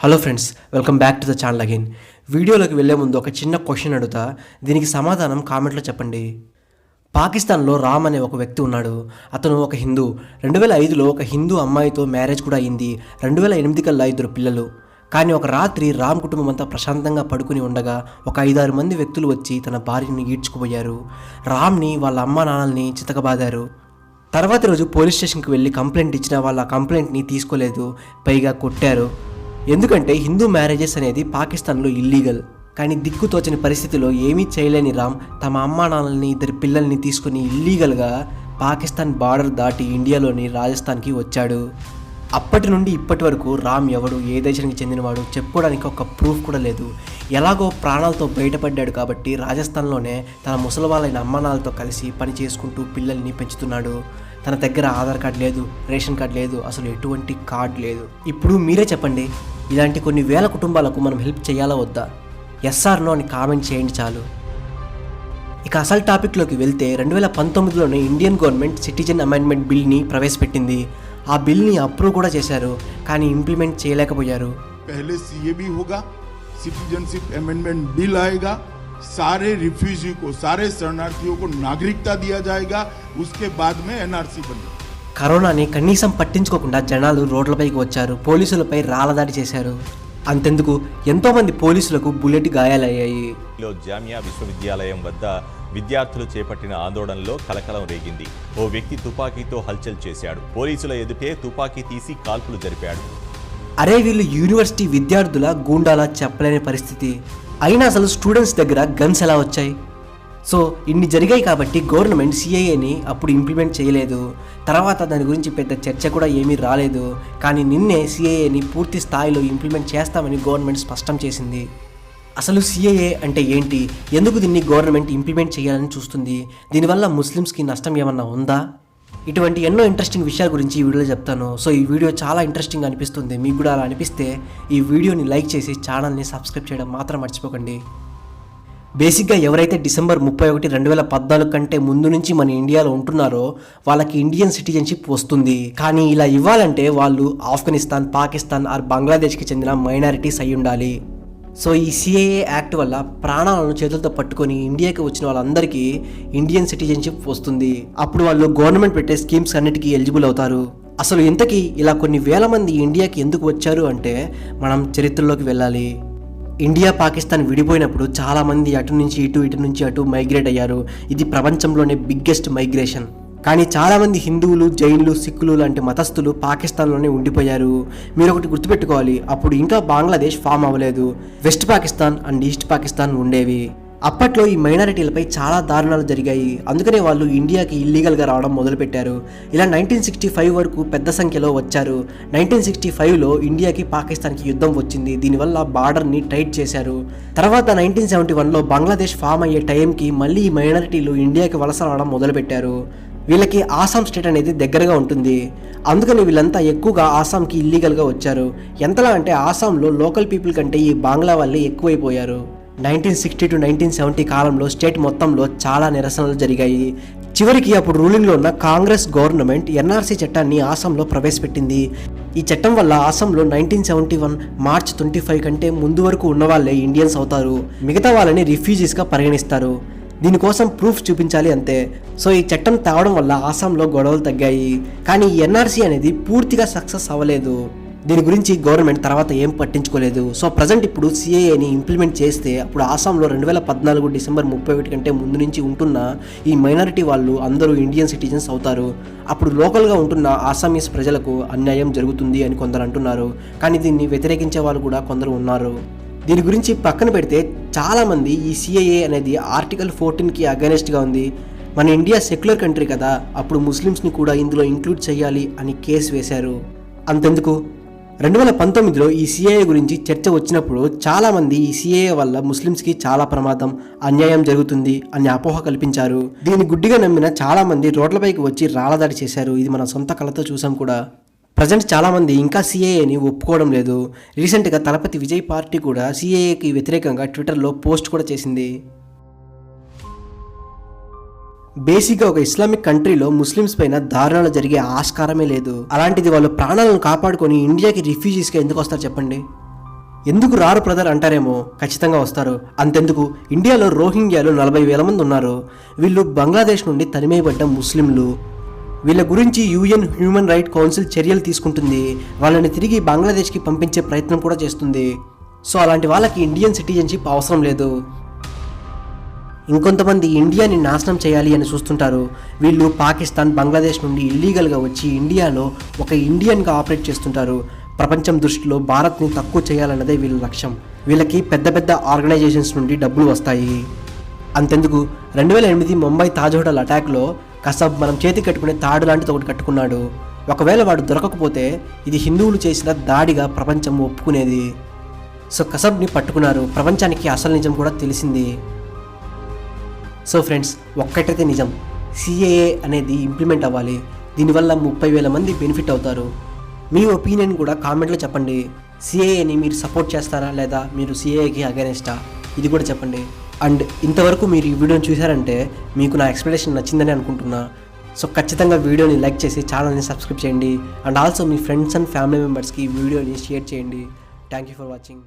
Hello friends, welcome back to the channel again. వీడియోలోకి వెళ్లే ముందు ఒక చిన్న క్వశ్చన్ అడుగుతా, దీనికి సమాధానం కామెంట్లో చెప్పండి. పాకిస్తాన్లో రామ్ అనే ఒక వ్యక్తి ఉన్నాడు. అతను ఒక హిందూ. 2005లో ఒక హిందూ అమ్మాయితో మ్యారేజ్ కూడా అయింది. 2008 కల్లా 2 పిల్లలు. కానీ ఒక రాత్రి రామ్ కుటుంబం అంతా ప్రశాంతంగా పడుకుని ఉండగా ఒక 5-6 మంది వ్యక్తులు వచ్చి తన భార్యని ఈడ్చుకుపోయారు. రామ్ని వాళ్ళ అమ్మా నాన్నల్ని చితకబాదారు. తర్వాత రోజు పోలీస్ స్టేషన్కి వెళ్ళి కంప్లైంట్ ఇచ్చిన వాళ్ళ కంప్లైంట్ని తీసుకోలేదు, పైగా కొట్టారు. ఎందుకంటే హిందూ మ్యారేజెస్ అనేది పాకిస్తాన్లో ఇల్లీగల్. కానీ దిక్కుతోచని పరిస్థితిలో ఏమీ చేయలేని రామ్ తమ అమ్మా నాన్నల్ని 2 పిల్లల్ని తీసుకుని ఇల్లీగల్గా పాకిస్తాన్ బార్డర్ దాటి ఇండియాలోని రాజస్థాన్కి వచ్చాడు. అప్పటి నుండి ఇప్పటి వరకు రామ్ ఎవడు, ఏ దేశానికి చెందినవాడు చెప్పుకోవడానికి ఒక ప్రూఫ్ కూడా లేదు. ఎలాగో ప్రాణాలతో బయటపడ్డాడు కాబట్టి రాజస్థాన్లోనే తన ముసలివాళ్ళైన అమ్మానాలతో కలిసి పని చేసుకుంటూ పిల్లల్ని పెంచుతున్నాడు. తన దగ్గర ఆధార్ కార్డు లేదు, రేషన్ కార్డు లేదు, అసలు ఎటువంటి కార్డు లేదు. ఇప్పుడు మీరే చెప్పండి, ఇలాంటి కొన్ని వేల కుటుంబాలకు మనం హెల్ప్ చేయాలా వద్దా? ఎస్ఆర్ నో అని కామెంట్ చేయండి చాలు. ఇక అసలు టాపిక్లోకి వెళ్తే 2019లోనే ఇండియన్ గవర్నమెంట్ సిటిజన్ అమెండ్మెంట్ బిల్ని ప్రవేశపెట్టింది. ఆ బిల్ని అప్రూవ్ కూడా చేశారు, కానీ ఇంప్లిమెంట్ చేయలేకపోయారు. पहले सीए भी होगा, सिटीजनशिप अमेंडमेंट बिल आएगा, सारे रिफ्यूजी को, सारे शरणार्थियों को नागरिकता दिया जाएगा, उसके बाद में एनआरसी बनेगा. కరోనాని కనీసం పట్టించుకోకుండా జనాలు రోడ్లపైకి వచ్చారు, పోలీసులపై రాళ్లదాడి చేశారు. అంతెందుకు, ఎంతోమంది పోలీసులకు బుల్లెట్ గాయాలయ్యాయి. జామియా విశ్వవిద్యాలయం వద్ద విద్యార్థులు చేపట్టిన ఆందోళనలో కలకలం రేగింది. ఓ వ్యక్తి తుపాకీతో హల్చల్ చేశాడు. పోలీసుల ఎదుటే తుపాకీ తీసి కాల్పులు జరిపాడు. అరే వీళ్ళు యూనివర్సిటీ విద్యార్థుల గూండాలా చెప్పలేని పరిస్థితి. అయినా అసలు స్టూడెంట్స్ దగ్గర గన్స్ ఎలా వచ్చాయి? సో ఇన్ని జరిగాయి కాబట్టి గవర్నమెంట్ సిఏఏని అప్పుడు ఇంప్లిమెంట్ చేయలేదు. తర్వాత దాని గురించి పెద్ద చర్చ కూడా ఏమీ రాలేదు. కానీ నిన్నే సిఏఏని పూర్తి స్థాయిలో ఇంప్లిమెంట్ చేస్తామని గవర్నమెంట్ స్పష్టం చేసింది. అసలు సిఏఏ అంటే ఏంటి, ఎందుకు దీన్ని గవర్నమెంట్ ఇంప్లిమెంట్ చేయాలని చూస్తుంది, దీనివల్ల ముస్లిమ్స్కి నష్టం ఏమన్నా ఉందా? ఇటువంటి ఎన్నో ఇంట్రెస్టింగ్ విషయాల గురించి ఈ వీడియోలో చెప్తాను. సో ఈ వీడియో చాలా ఇంట్రెస్టింగ్ అనిపిస్తుంది. మీకు కూడా అలా అనిపిస్తే ఈ వీడియోని లైక్ చేసి ఛానల్ని సబ్స్క్రైబ్ చేయడం మాత్రం మర్చిపోకండి. బేసిక్గా ఎవరైతే డిసెంబర్ 31, 2014 కంటే ముందు నుంచి మన ఇండియాలో ఉంటున్నారో వాళ్ళకి ఇండియన్ సిటిజన్షిప్ వస్తుంది. కానీ ఇలా ఇవ్వాలంటే వాళ్ళు ఆఫ్ఘనిస్తాన్, పాకిస్తాన్ ఆర్ బంగ్లాదేశ్కి చెందిన మైనారిటీస్ అయి ఉండాలి. సో ఈ సిఏఏ యాక్ట్ వల్ల ప్రాణాలను చేతులతో పట్టుకొని ఇండియాకి వచ్చిన వాళ్ళందరికీ ఇండియన్ సిటిజన్షిప్ వస్తుంది. అప్పుడు వాళ్ళు గవర్నమెంట్ పెట్టే స్కీమ్స్ అన్నిటికీ ఎలిజిబుల్ అవుతారు. అసలు ఇంతకీ ఇలా కొన్ని వేల మంది ఇండియాకి ఎందుకు వచ్చారు అంటే మనం చరిత్రలోకి వెళ్ళాలి. ఇండియా పాకిస్తాన్ విడిపోయినప్పుడు చాలామంది అటు నుంచి ఇటు నుంచి అటు మైగ్రేట్ అయ్యారు. ఇది ప్రపంచంలోనే బిగ్గెస్ట్ మైగ్రేషన్. కానీ చాలామంది హిందువులు, జైన్లు, సిక్కులు లాంటి మతస్థులు పాకిస్తాన్లోనే ఉండిపోయారు. మీరు ఒకటి గుర్తుపెట్టుకోవాలి, అప్పుడు ఇంకా బంగ్లాదేశ్ ఫామ్ అవ్వలేదు. West Pakistan and east Pakistan ఉండేవి. అప్పట్లో ఈ మైనారిటీలపై చాలా దారుణాలు జరిగాయి. అందుకనే వాళ్ళు ఇండియాకి ఇల్లీగల్గా రావడం మొదలుపెట్టారు. ఇలా 1965 వరకు పెద్ద సంఖ్యలో వచ్చారు. 1965లో ఇండియాకి పాకిస్తాన్కి యుద్ధం వచ్చింది. దీనివల్ల బార్డర్ని టైట్ చేశారు. తర్వాత 1971లో బంగ్లాదేశ్ ఫామ్ అయ్యే టైంకి మళ్ళీ ఈ మైనారిటీలు ఇండియాకి వలస రావడం మొదలుపెట్టారు. వీళ్ళకి ఆసాం స్టేట్ అనేది దగ్గరగా ఉంటుంది. అందుకని వీళ్ళంతా ఎక్కువగా ఆసాంకి ఇల్లీగల్గా వచ్చారు. ఎంతలా అంటే ఆసాంలో లోకల్ పీపుల్ కంటే ఈ బాంగ్లా వాళ్ళే ఎక్కువైపోయారు. 1960 to 1970 కాలంలో స్టేట్ మొత్తంలో చాలా నిరసనలు జరిగాయి. చివరికి అప్పుడు రూలింగ్లో ఉన్న కాంగ్రెస్ గవర్నమెంట్ ఎన్ఆర్సీ చట్టాన్ని ఆసాంలో ప్రవేశపెట్టింది. ఈ చట్టం వల్ల ఆసాంలో 1971 మార్చ్ 25 కంటే ముందు వరకు ఉన్న వాళ్ళే ఇండియన్స్ అవుతారు. మిగతా వాళ్ళని రిఫ్యూజీస్గా పరిగణిస్తారు. దీనికోసం ప్రూఫ్ చూపించాలి అంతే. సో ఈ చట్టం తేవడం వల్ల ఆసాంలో గొడవలు తగ్గాయి. కానీ ఈ ఎన్ఆర్సీ అనేది పూర్తిగా సక్సెస్ అవ్వలేదు. దీని గురించి గవర్నమెంట్ తర్వాత ఏం పట్టించుకోలేదు. సో ప్రజెంట్ ఇప్పుడు సిఏఏని ఇంప్లిమెంట్ చేస్తే అప్పుడు ఆసాంలో 2014 డిసెంబర్ 31 కంటే ముందు నుంచి ఉంటున్న ఈ మైనారిటీ వాళ్ళు అందరూ ఇండియన్ సిటిజన్స్ అవుతారు. అప్పుడు లోకల్గా ఉంటున్న ఆసామీస్ ప్రజలకు అన్యాయం జరుగుతుంది అని కొందరు అంటున్నారు. కానీ దీన్ని వ్యతిరేకించే వాళ్ళు కూడా కొందరు ఉన్నారు. దీని గురించి పక్కన పెడితే చాలామంది ఈ సిఏఏ అనేది ఆర్టికల్ 14కి అగైనెస్ట్గా ఉంది. మన ఇండియా సెక్యులర్ కంట్రీ కదా, అప్పుడు ముస్లిమ్స్ని కూడా ఇందులో ఇంక్లూడ్ చేయాలి అని కేసు వేశారు. అంతెందుకు, 2019లో ఈ సిఏఏ గురించి చర్చ వచ్చినప్పుడు చాలామంది ఈ సిఏఏ వల్ల ముస్లిమ్స్కి చాలా ప్రమాదం, అన్యాయం జరుగుతుంది అని అపోహ కల్పించారు. దీన్ని గుడ్డిగా నమ్మిన చాలామంది రోడ్లపైకి వచ్చి రాళ్లదాడి చేశారు. ఇది మన సొంత కళ్ళతో చూసాం కూడా. ప్రజెంట్ చాలామంది ఇంకా సిఏఏని ఒప్పుకోవడం లేదు. రీసెంట్గా తలపతి విజయ్ పార్టీ కూడా సిఏఏకి వ్యతిరేకంగా ట్విట్టర్లో పోస్ట్ కూడా చేసింది. బేసిక్గా ఒక ఇస్లామిక్ కంట్రీలో ముస్లిమ్స్ పైన దారుణాలు జరిగే ఆస్కారమే లేదు. అలాంటిది వాళ్ళు ప్రాణాలను కాపాడుకొని ఇండియాకి రిఫ్యూజీస్గా ఎందుకు వస్తారు చెప్పండి? ఎందుకు రారు బ్రదర్ అంటారేమో, ఖచ్చితంగా వస్తారు. అంతెందుకు, ఇండియాలో రోహింగ్యాలు 40,000 మంది ఉన్నారు. వీళ్ళు బంగ్లాదేశ్ నుండి తరిమేయబడ్డ ముస్లింలు. వీళ్ళ గురించి యూఎన్ హ్యూమన్ రైట్ కౌన్సిల్ చర్యలు తీసుకుంటుంది. వాళ్ళని తిరిగి బంగ్లాదేశ్కి పంపించే ప్రయత్నం కూడా చేస్తుంది. సో అలాంటి వాళ్ళకి ఇండియన్ సిటిజన్షిప్ అవసరం లేదు. ఇంకొంతమంది ఇండియాని నాశనం చేయాలి అని చూస్తుంటారు. వీళ్ళు పాకిస్తాన్, బంగ్లాదేశ్ నుండి ఇల్లీగల్గా వచ్చి ఇండియాలో ఒక ఇండియన్గా ఆపరేట్ చేస్తుంటారు. ప్రపంచం దృష్టిలో భారత్ని తక్కువ చేయాలన్నదే వీళ్ళ లక్ష్యం. వీళ్ళకి పెద్ద పెద్ద ఆర్గనైజేషన్స్ నుండి డబ్బులు వస్తాయి. అంతెందుకు, 2008 ముంబై తాజ్ హోటల్ అటాక్లో కసబ్ మనం చేతి కట్టుకునే తాడు లాంటిది ఒకటి కట్టుకున్నాడు. ఒకవేళ వాడు దొరకకపోతే ఇది హిందువులు చేసిన దాడిగా ప్రపంచం ఒప్పుకునేది. సో కసబ్ని పట్టుకున్నారు. ప్రపంచానికి అసలు నిజం కూడా తెలిసింది. సో ఫ్రెండ్స్, ఒక్కటైతే నిజం, సిఏఏ అనేది ఇంప్లిమెంట్ అవ్వాలి. దీనివల్ల 30,000 మంది బెనిఫిట్ అవుతారు. మీ ఒపీనియన్ కూడా కామెంట్లో చెప్పండి. సిఏఏని మీరు సపోర్ట్ చేస్తారా లేదా మీరు సిఏఏకి అగైనెస్టా, ఇది కూడా చెప్పండి. అండ్ ఇంతవరకు మీరు ఈ వీడియోని చూసారంటే మీకు నా ఎక్స్ప్లెనేషన్ నచ్చిందని అనుకుంటున్నా. సో ఖచ్చితంగా వీడియోని లైక్ చేసి ఛానల్ని సబ్స్క్రైబ్ చేయండి. And also me friends and family మెంబర్స్కి ఈ వీడియోని షేర్ చేయండి. Thank you for watching.